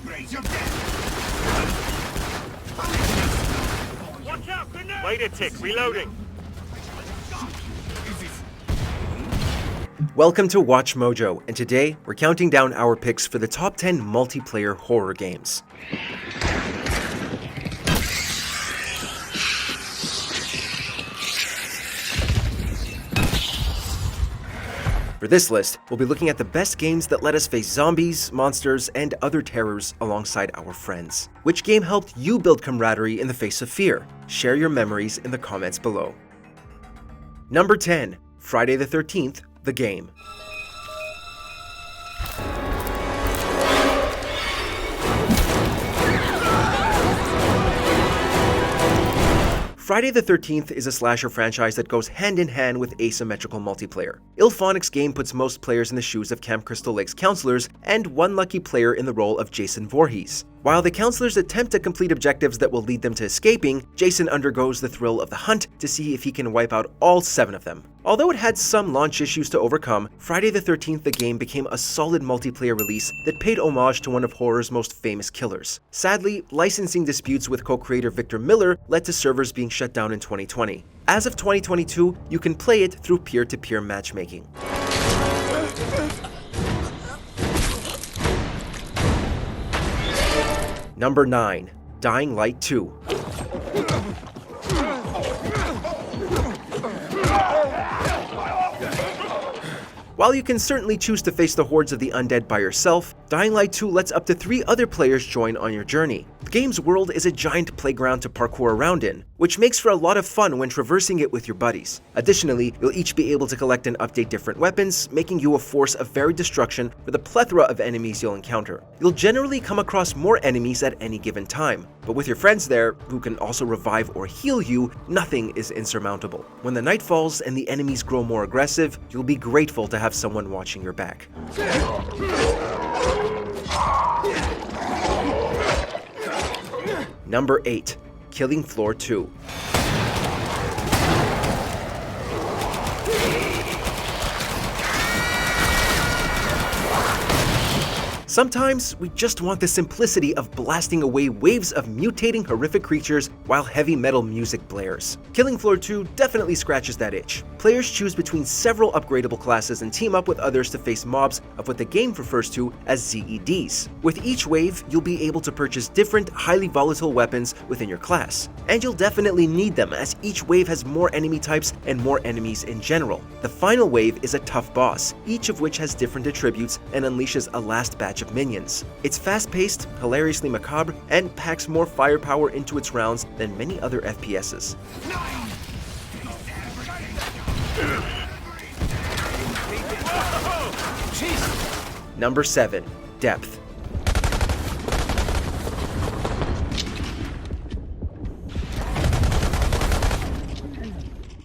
Watch out, grenade! Wait a tick, reloading. Welcome to Watch Mojo, and today we're counting down our picks for the top 10 multiplayer horror games. For this list, we'll be looking at the best games that let us face zombies, monsters, and other terrors alongside our friends. Which game helped you build camaraderie in the face of fear? Share your memories in the comments below. Number 10. Friday the 13th, the game. Friday the 13th is a slasher franchise that goes hand in hand with asymmetrical multiplayer. Ilphonic's game puts most players in the shoes of Camp Crystal Lake's counselors and one lucky player in the role of Jason Voorhees. While the counselors attempt to complete objectives that will lead them to escaping, Jason undergoes the thrill of the hunt to see if he can wipe out all 7 of them. Although it had some launch issues to overcome, Friday the 13th the game became a solid multiplayer release that paid homage to one of horror's most famous killers. Sadly, licensing disputes with co-creator Victor Miller led to servers being shut down in 2020. As of 2022, you can play it through peer-to-peer matchmaking. Number 9. Dying Light 2. While you can certainly choose to face the hordes of the undead by yourself, Dying Light 2 lets up to 3 other players join on your journey. The game's world is a giant playground to parkour around in, which makes for a lot of fun when traversing it with your buddies. Additionally, you'll each be able to collect and update different weapons, making you a force of varied destruction for the plethora of enemies you'll encounter. You'll generally come across more enemies at any given time, but with your friends there, who can also revive or heal you, nothing is insurmountable. When the night falls and the enemies grow more aggressive, you'll be grateful to have someone watching your back. Number 8. Killing Floor 2. Sometimes, we just want the simplicity of blasting away waves of mutating horrific creatures while heavy metal music blares. Killing Floor 2 definitely scratches that itch. Players choose between several upgradable classes and team up with others to face mobs of what the game refers to as ZEDs. With each wave, you'll be able to purchase different, highly volatile weapons within your class. And you'll definitely need them, as each wave has more enemy types and more enemies in general. The final wave is a tough boss, each of which has different attributes and unleashes a last batch of minions. It's fast-paced, hilariously macabre, and packs more firepower into its rounds than many other FPSs. Number 7. Depth.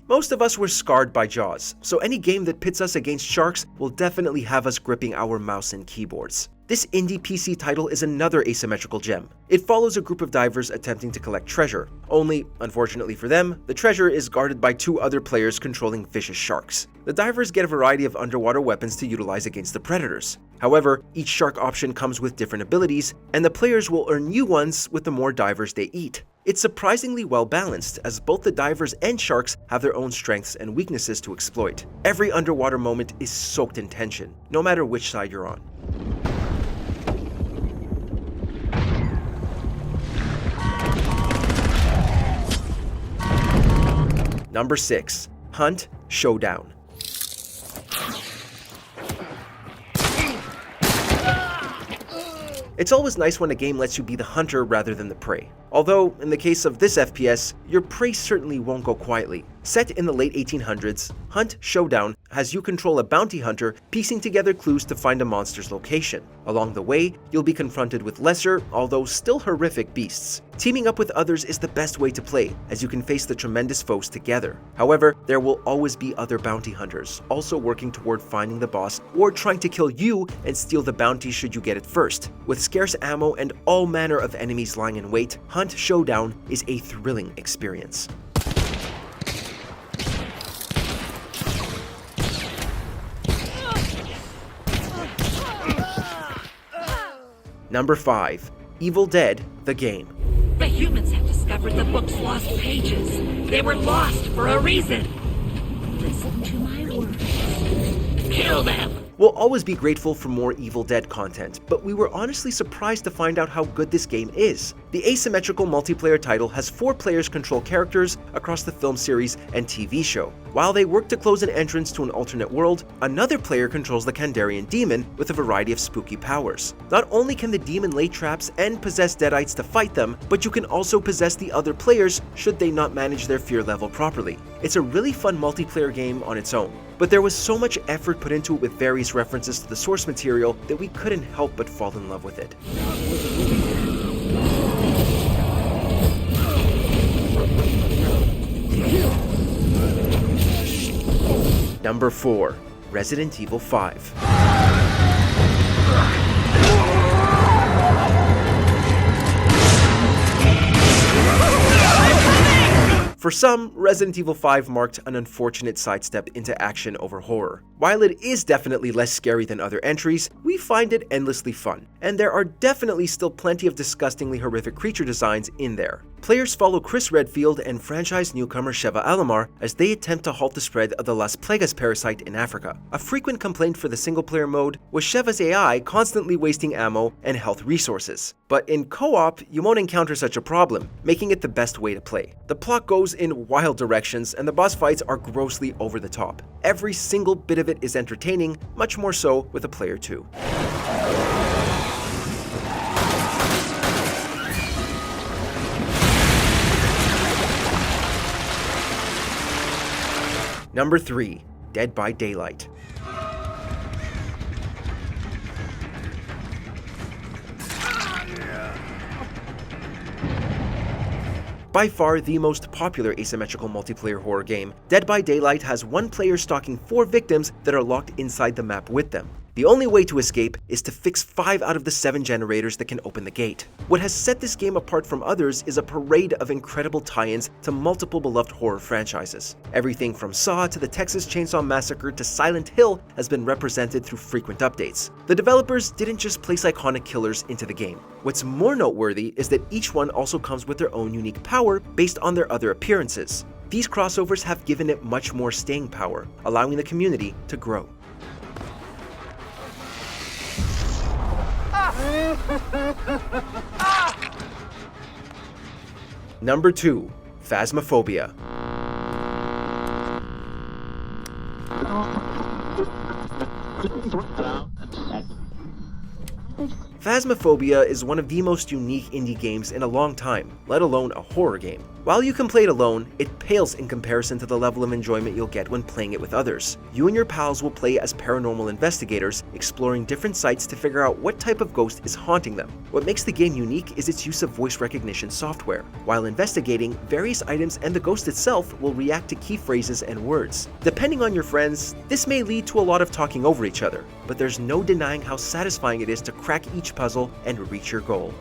Most of us were scarred by Jaws, so any game that pits us against sharks will definitely have us gripping our mouse and keyboards. This indie PC title is another asymmetrical gem. It follows a group of divers attempting to collect treasure. Only, unfortunately for them, the treasure is guarded by 2 other players controlling vicious sharks. The divers get a variety of underwater weapons to utilize against the predators. However, each shark option comes with different abilities, and the players will earn new ones with the more divers they eat. It's surprisingly well balanced, as both the divers and sharks have their own strengths and weaknesses to exploit. Every underwater moment is soaked in tension, no matter which side you're on. Number 6. Hunt Showdown. It's always nice when a game lets you be the hunter rather than the prey. Although, in the case of this FPS, your prey certainly won't go quietly. Set in the late 1800s, Hunt Showdown has you control a bounty hunter piecing together clues to find a monster's location. Along the way, you'll be confronted with lesser, although still horrific beasts. Teaming up with others is the best way to play, as you can face the tremendous foes together. However, there will always be other bounty hunters, also working toward finding the boss or trying to kill you and steal the bounty should you get it first. With scarce ammo and all manner of enemies lying in wait, Hunt Showdown is a thrilling experience. Number 5. Evil Dead, the game. The humans have discovered the book's lost pages. They were lost for a reason. Listen to my words. Kill them! We'll always be grateful for more Evil Dead content, but we were honestly surprised to find out how good this game is. The asymmetrical multiplayer title has 4 players control characters across the film series and TV show. While they work to close an entrance to an alternate world, another player controls the Kandarian demon with a variety of spooky powers. Not only can the demon lay traps and possess deadites to fight them, but you can also possess the other players should they not manage their fear level properly. It's a really fun multiplayer game on its own, but there was so much effort put into it with various references to the source material that we couldn't help but fall in love with it. Number 4. Resident Evil 5. For some, Resident Evil 5 marked an unfortunate sidestep into action over horror. While it is definitely less scary than other entries, we find it endlessly fun, and there are definitely still plenty of disgustingly horrific creature designs in there. Players follow Chris Redfield and franchise newcomer Sheva Alomar as they attempt to halt the spread of the Las Plagas parasite in Africa. A frequent complaint for the single-player mode was Sheva's AI constantly wasting ammo and health resources. But in co-op, you won't encounter such a problem, making it the best way to play. The plot goes in wild directions, and the boss fights are grossly over the top. Every single bit of it is entertaining, much more so with a player 2. Number 3. Dead by Daylight. By far the most popular asymmetrical multiplayer horror game, Dead by Daylight has one player stalking 4 victims that are locked inside the map with them. The only way to escape is to fix 5 out of the 7 generators that can open the gate. What has set this game apart from others is a parade of incredible tie-ins to multiple beloved horror franchises. Everything from Saw to the Texas Chainsaw Massacre to Silent Hill has been represented through frequent updates. The developers didn't just place iconic killers into the game. What's more noteworthy is that each one also comes with their own unique power based on their other appearances. These crossovers have given it much more staying power, allowing the community to grow. Number 2. Phasmophobia. Phasmophobia is one of the most unique indie games in a long time, let alone a horror game. While you can play it alone, it pales in comparison to the level of enjoyment you'll get when playing it with others. You and your pals will play as paranormal investigators, exploring different sites to figure out what type of ghost is haunting them. What makes the game unique is its use of voice recognition software. While investigating, various items and the ghost itself will react to key phrases and words. Depending on your friends, this may lead to a lot of talking over each other, but there's no denying how satisfying it is to crack each puzzle and reach your goal.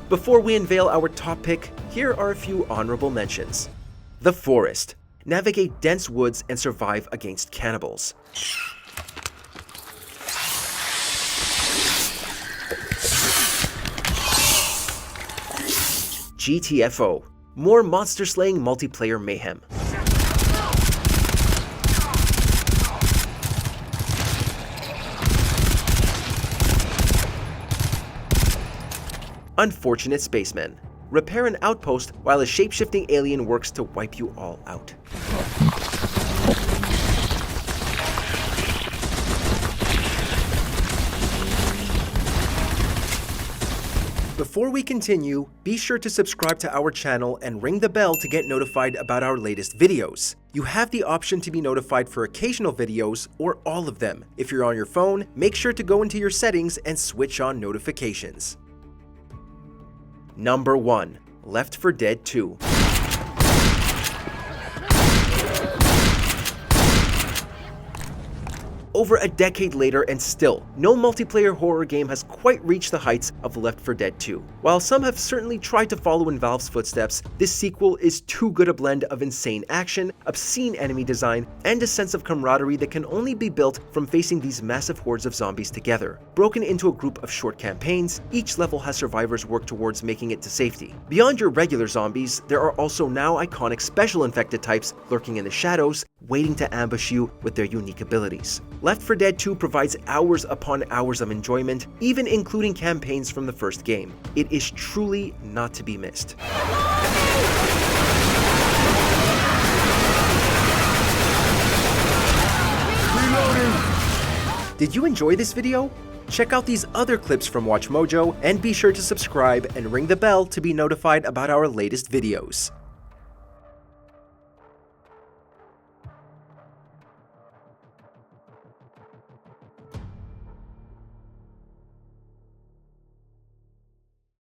Before we unveil our top pick, here are a few honorable mentions. The Forest. Navigate dense woods and survive against cannibals. GTFO. More monster-slaying multiplayer mayhem. Unfortunate Spacemen. Repair an outpost while a shape-shifting alien works to wipe you all out. Before we continue, be sure to subscribe to our channel and ring the bell to get notified about our latest videos. You have the option to be notified for occasional videos or all of them. If you're on your phone, make sure to go into your settings and switch on notifications. Number 1. Left 4 Dead 2. over a decade later, and still, no multiplayer horror game has quite reached the heights of Left 4 Dead 2. While some have certainly tried to follow in Valve's footsteps, this sequel is too good a blend of insane action, obscene enemy design, and a sense of camaraderie that can only be built from facing these massive hordes of zombies together. Broken into a group of short campaigns, each level has survivors work towards making it to safety. Beyond your regular zombies, there are also now iconic special infected types lurking in the shadows, waiting to ambush you with their unique abilities. Left 4 Dead 2 provides hours upon hours of enjoyment, even including campaigns from the first game. It is truly not to be missed. Did you enjoy this video? Check out these other clips from WatchMojo and be sure to subscribe and ring the bell to be notified about our latest videos.